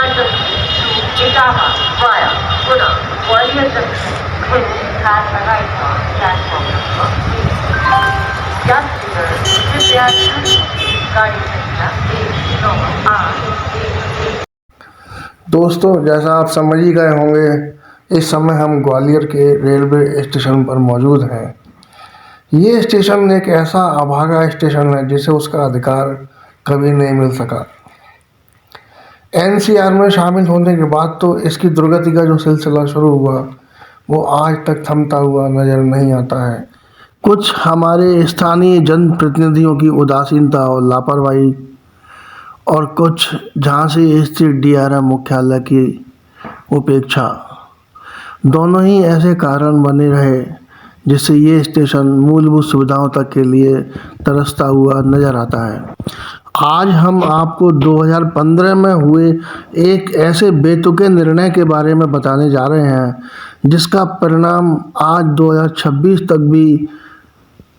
Patan चिटामा via पुनः Gwalior junction with car arrived on platform number 3. यात्रीगण कृपया ध्यान दें, गाड़ी संख्या 19811। दोस्तों, जैसा आप समझ ही गए होंगे, इस समय हम ग्वालियर के रेलवे स्टेशन पर मौजूद हैं। ये स्टेशन एक ऐसा अभागा स्टेशन है जिसे उसका अधिकार कभी नहीं मिल सका। एनसीआर में शामिल होने के बाद तो इसकी दुर्गति का जो सिलसिला शुरू हुआ वो आज तक थमता हुआ नज़र नहीं आता है। कुछ हमारे स्थानीय जनप्रतिनिधियों की उदासीनता और लापरवाही और कुछ झांसी स्थित डीआरएम मुख्यालय की उपेक्षा, दोनों ही ऐसे कारण बने रहे जिससे ये स्टेशन मूलभूत सुविधाओं तक के लिए तरसता हुआ नज़र आता है। आज हम आपको 2015 में हुए एक ऐसे बेतुके निर्णय के बारे में बताने जा रहे हैं जिसका परिणाम आज 2026 तक भी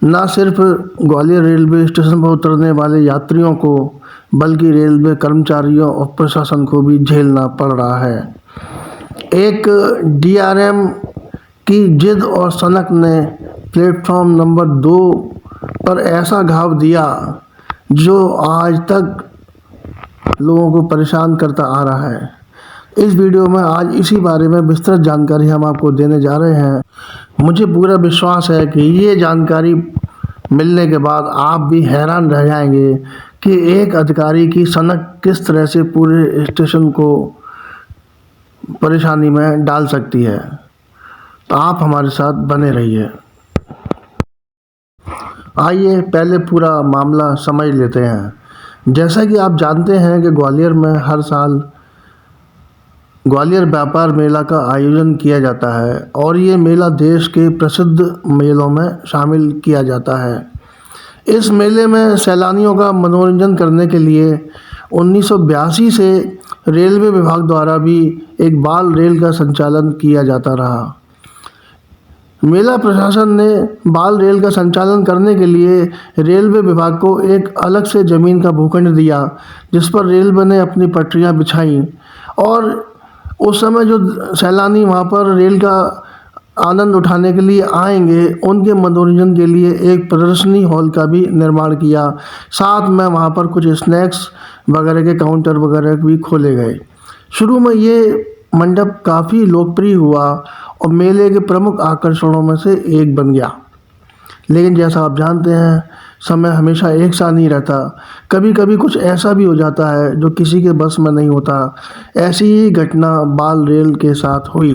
न सिर्फ ग्वालियर रेलवे स्टेशन पर उतरने वाले यात्रियों को बल्कि रेलवे कर्मचारियों और प्रशासन को भी झेलना पड़ रहा है। एक डीआरएम की जिद और सनक ने प्लेटफॉर्म नंबर 2 पर ऐसा घाव दिया जो आज तक लोगों को परेशान करता आ रहा है। इस वीडियो में आज इसी बारे में विस्तृत जानकारी हम आपको देने जा रहे हैं। मुझे पूरा विश्वास है कि ये जानकारी मिलने के बाद आप भी हैरान रह जाएंगे कि एक अधिकारी की सनक किस तरह से पूरे स्टेशन को परेशानी में डाल सकती है। तो आप हमारे साथ बने रहिए। आइए पहले पूरा मामला समझ लेते हैं। जैसा कि आप जानते हैं कि ग्वालियर में हर साल ग्वालियर व्यापार मेला का आयोजन किया जाता है और ये मेला देश के प्रसिद्ध मेलों में शामिल किया जाता है। इस मेले में सैलानियों का मनोरंजन करने के लिए 1982 से रेलवे विभाग द्वारा भी एक बाल रेल का संचालन किया जाता रहा। मेला प्रशासन ने बाल रेल का संचालन करने के लिए रेलवे विभाग को एक अलग से ज़मीन का भूखंड दिया जिस पर रेलवे ने अपनी पटरियां बिछाईं और उस समय जो सैलानी वहां पर रेल का आनंद उठाने के लिए आएंगे उनके मनोरंजन के लिए एक प्रदर्शनी हॉल का भी निर्माण किया। साथ में वहां पर कुछ स्नैक्स वगैरह के काउंटर वगैरह भी खोले गए। शुरू में ये मंडप काफ़ी लोकप्रिय हुआ और मेले के प्रमुख आकर्षणों में से एक बन गया। लेकिन जैसा आप जानते हैं, समय हमेशा एक सा नहीं रहता। कभी कभी कुछ ऐसा भी हो जाता है जो किसी के बस में नहीं होता। ऐसी ही घटना बाल रेल के साथ हुई।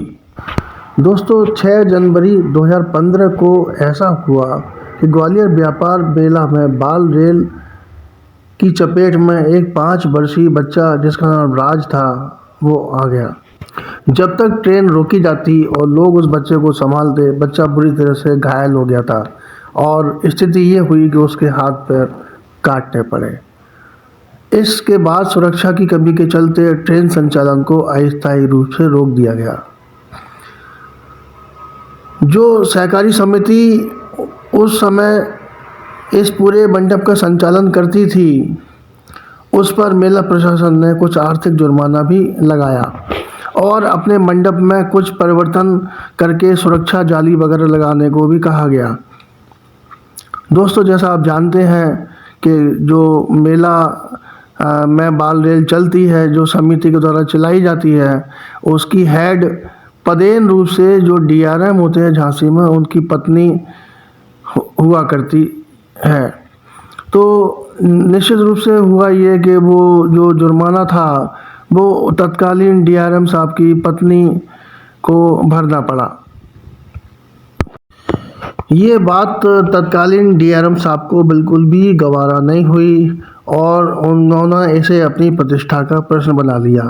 दोस्तों, 6 जनवरी 2015 को ऐसा हुआ कि ग्वालियर व्यापार मेला में बाल रेल की चपेट में एक 5 वर्षीय बच्चा जिसका नाम राज था वो आ गया। जब तक ट्रेन रोकी जाती और लोग उस बच्चे को संभालते, बच्चा बुरी तरह से घायल हो गया था और स्थिति ये हुई कि उसके हाथ पैर काटने पड़े। इसके बाद सुरक्षा की कमी के चलते ट्रेन संचालन को अस्थायी रूप से रोक दिया गया। जो सहकारी समिति उस समय इस पूरे मंडप का संचालन करती थी उस पर मेला प्रशासन ने कुछ आर्थिक जुर्माना भी लगाया और अपने मंडप में कुछ परिवर्तन करके सुरक्षा जाली वगैरह लगाने को भी कहा गया। दोस्तों, जैसा आप जानते हैं कि जो मेला में बाल रेल चलती है, जो समिति के द्वारा चलाई जाती है, उसकी हेड पदेन रूप से जो डीआरएम होते हैं झांसी में, उनकी पत्नी हुआ करती है। तो निश्चित रूप से हुआ ये कि वो जो जुर्माना था वो तत्कालीन डीआरएम साहब की पत्नी को भरना पड़ा। ये बात तत्कालीन डीआरएम साहब को बिल्कुल भी गवारा नहीं हुई और उन्होंने इसे अपनी प्रतिष्ठा का प्रश्न बना लिया।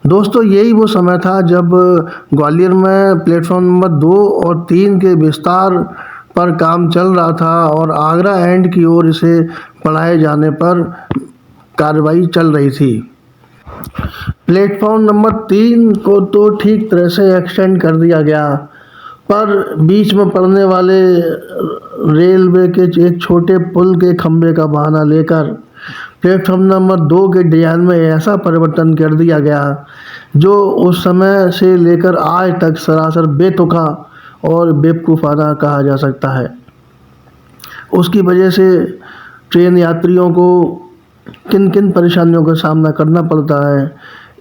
दोस्तों, यही वो समय था जब ग्वालियर में प्लेटफॉर्म नंबर 2 और 3 के विस्तार पर काम चल रहा था और आगरा एंड की ओर इसे बढ़ाए जाने पर कार्रवाई चल रही थी। प्लेटफॉर्म नंबर 3 को तो ठीक तरह से एक्सटेंड कर दिया गया, पर बीच में पड़ने वाले रेलवे के एक छोटे पुल के खंभे का बहाना लेकर प्लेटफॉर्म नंबर 2 के डिज़ाइन में ऐसा परिवर्तन कर दिया गया जो उस समय से लेकर आज तक सरासर बेतुका और बेवकूफ़ाना कहा जा सकता है। उसकी वजह से ट्रेन यात्रियों को किन किन परेशानियों का सामना करना पड़ता है,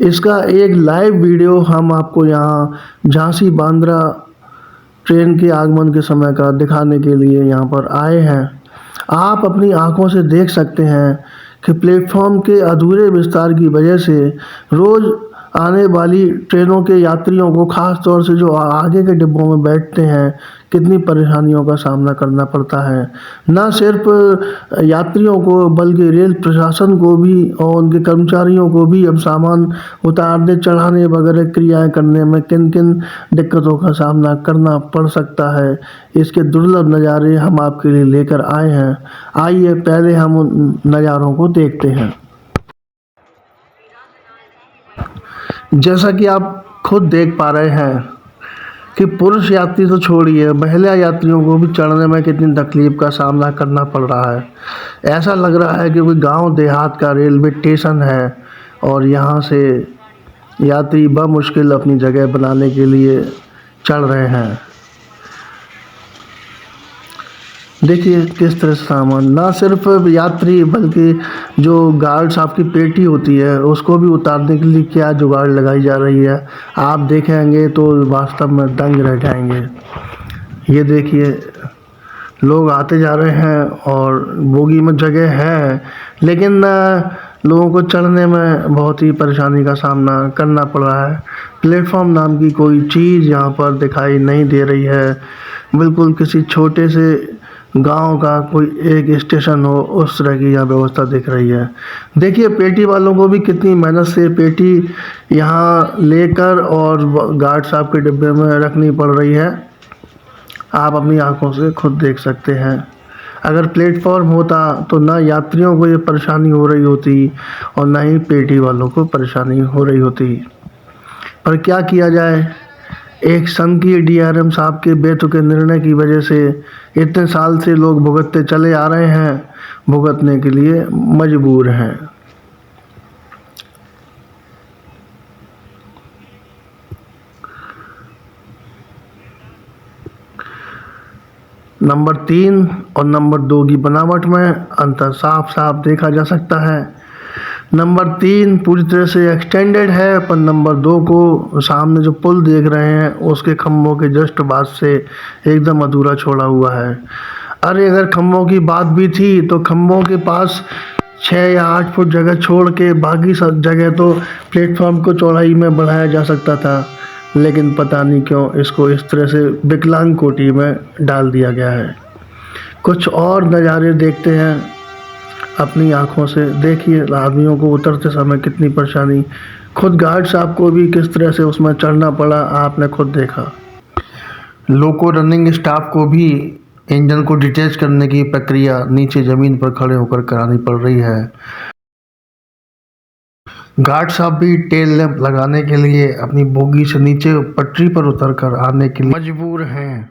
इसका एक लाइव वीडियो हम आपको यहाँ झांसी बांद्रा ट्रेन के आगमन के समय का दिखाने के लिए यहाँ पर आए हैं। आप अपनी आंखों से देख सकते हैं कि प्लेटफॉर्म के अधूरे विस्तार की वजह से रोज़ आने वाली ट्रेनों के यात्रियों को, ख़ास तौर से जो आगे के डिब्बों में बैठते हैं, कितनी परेशानियों का सामना करना पड़ता है। न सिर्फ यात्रियों को बल्कि रेल प्रशासन को भी और उनके कर्मचारियों को भी अब सामान उतारने चढ़ाने वगैरह क्रियाएं करने में किन किन दिक्कतों का सामना करना पड़ सकता है, इसके दुर्लभ नज़ारे हम आपके लिए लेकर आए हैं। आइए पहले हम उन नज़ारों को देखते हैं। जैसा कि आप खुद देख पा रहे हैं कि पुरुष यात्री तो छोड़िए, महिला यात्रियों को भी चढ़ने में कितनी तकलीफ़ का सामना करना पड़ रहा है। ऐसा लग रहा है कि कोई गांव देहात का रेलवे स्टेशन है और यहाँ से यात्री बमुश्किल अपनी जगह बनाने के लिए चढ़ रहे हैं। देखिए किस तरह से सामान, ना सिर्फ यात्री बल्कि जो गार्ड साहब की पेटी होती है उसको भी उतारने के लिए क्या जुगाड़ लगाई जा रही है, आप देखेंगे तो वास्तव में दंग रह जाएंगे। ये देखिए लोग आते जा रहे हैं और बोगी में जगह है, लेकिन लोगों को चढ़ने में बहुत ही परेशानी का सामना करना पड़ रहा है। प्लेटफॉर्म नाम की कोई चीज़ यहाँ पर दिखाई नहीं दे रही है। बिल्कुल किसी छोटे से गांव का कोई एक स्टेशन हो उस तरह की यहाँ व्यवस्था दिख रही है। देखिए पेटी वालों को भी कितनी मेहनत से पेटी यहाँ लेकर और गार्ड साहब के डिब्बे में रखनी पड़ रही है। आप अपनी आंखों से खुद देख सकते हैं। अगर प्लेटफॉर्म होता तो ना यात्रियों को ये परेशानी हो रही होती और ना ही पेटी वालों को परेशानी हो रही होती। पर क्या किया जाए, एक संघीय डीआरएम साहब के बेतुके निर्णय की वजह से इतने साल से लोग भुगतते चले आ रहे हैं, भुगतने के लिए मजबूर हैं। नंबर 3 और नंबर 2 की बनावट में अंतर साफ साफ देखा जा सकता है। नंबर 3 पूरी तरह से एक्सटेंडेड है, पर नंबर 2 को सामने जो पुल देख रहे हैं उसके खम्भों के जस्ट बाद से एकदम अधूरा छोड़ा हुआ है। अरे अगर खम्भों की बात भी थी तो खम्भों के पास 6 या 8 फुट जगह छोड़ के बाकी सब जगह तो प्लेटफॉर्म को चौड़ाई में बढ़ाया जा सकता था, लेकिन पता नहीं क्यों इसको इस तरह से विकलांग कोटि में डाल दिया गया है। कुछ और नज़ारे देखते हैं अपनी आंखों से। देखिए आदमियों को उतरते समय कितनी परेशानी, खुद गार्ड साहब को भी किस तरह से उसमें चढ़ना पड़ा, आपने खुद देखा। लोको रनिंग स्टाफ को भी इंजन को डिटैच करने की प्रक्रिया नीचे ज़मीन पर खड़े होकर करानी पड़ रही है। गार्ड साहब भी टेल लैंप लगाने के लिए अपनी बोगी से नीचे पटरी पर उतरकर आने के लिए मजबूर हैं।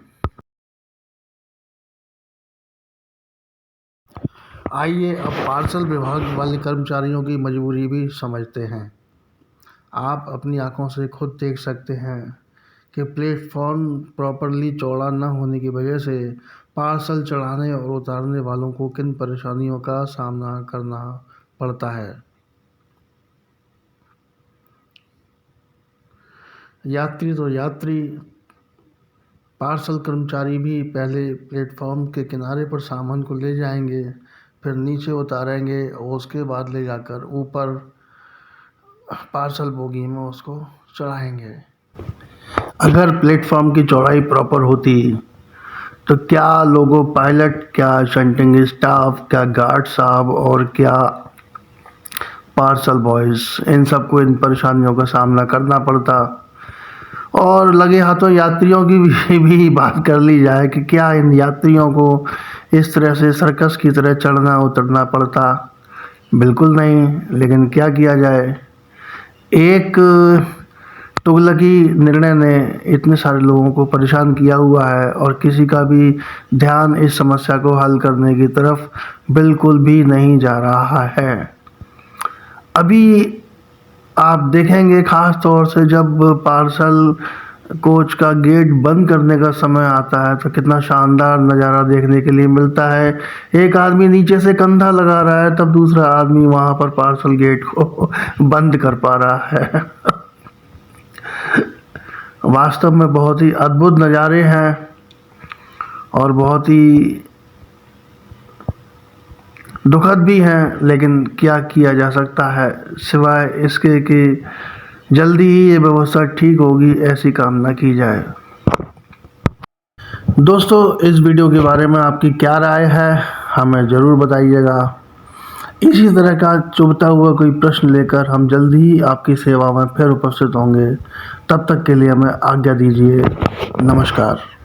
आइए अब पार्सल विभाग वाले कर्मचारियों की मजबूरी भी समझते हैं। आप अपनी आंखों से खुद देख सकते हैं कि प्लेटफॉर्म प्रॉपरली चौड़ा न होने की वजह से पार्सल चढ़ाने और उतारने वालों को किन परेशानियों का सामना करना पड़ता है। यात्री तो यात्री, पार्सल कर्मचारी भी पहले प्लेटफॉर्म के किनारे पर सामान को ले जाएंगे, फिर नीचे उतारेंगे और उसके बाद ले जाकर ऊपर पार्सल बोगी में उसको चढ़ाएंगे। अगर प्लेटफॉर्म की चौड़ाई प्रॉपर होती तो क्या लोगो पायलट, क्या शंटिंग स्टाफ, क्या गार्ड साहब और क्या पार्सल बॉयज़, इन सबको इन परेशानियों का सामना करना पड़ता। और लगे हाथों यात्रियों की भी बात कर ली जाए कि क्या इन यात्रियों को इस तरह से सर्कस की तरह चढ़ना उतरना पड़ता। बिल्कुल नहीं, लेकिन क्या किया जाए, एक तुगलकी निर्णय ने इतने सारे लोगों को परेशान किया हुआ है और किसी का भी ध्यान इस समस्या को हल करने की तरफ बिल्कुल भी नहीं जा रहा है। अभी आप देखेंगे ख़ास तौर से जब पार्सल कोच का गेट बंद करने का समय आता है तो कितना शानदार नज़ारा देखने के लिए मिलता है। एक आदमी नीचे से कंधा लगा रहा है, तब दूसरा आदमी वहाँ पर पार्सल गेट को बंद कर पा रहा है। वास्तव में बहुत ही अद्भुत नज़ारे हैं और बहुत ही दुखद भी हैं, लेकिन क्या किया जा सकता है सिवाय इसके कि जल्दी ही ये व्यवस्था ठीक होगी, ऐसी कामना की जाए। दोस्तों, इस वीडियो के बारे में आपकी क्या राय है हमें ज़रूर बताइएगा। इसी तरह का चुभता हुआ कोई प्रश्न लेकर हम जल्दी ही आपकी सेवा में फिर उपस्थित होंगे। तब तक के लिए हमें आज्ञा दीजिए। नमस्कार।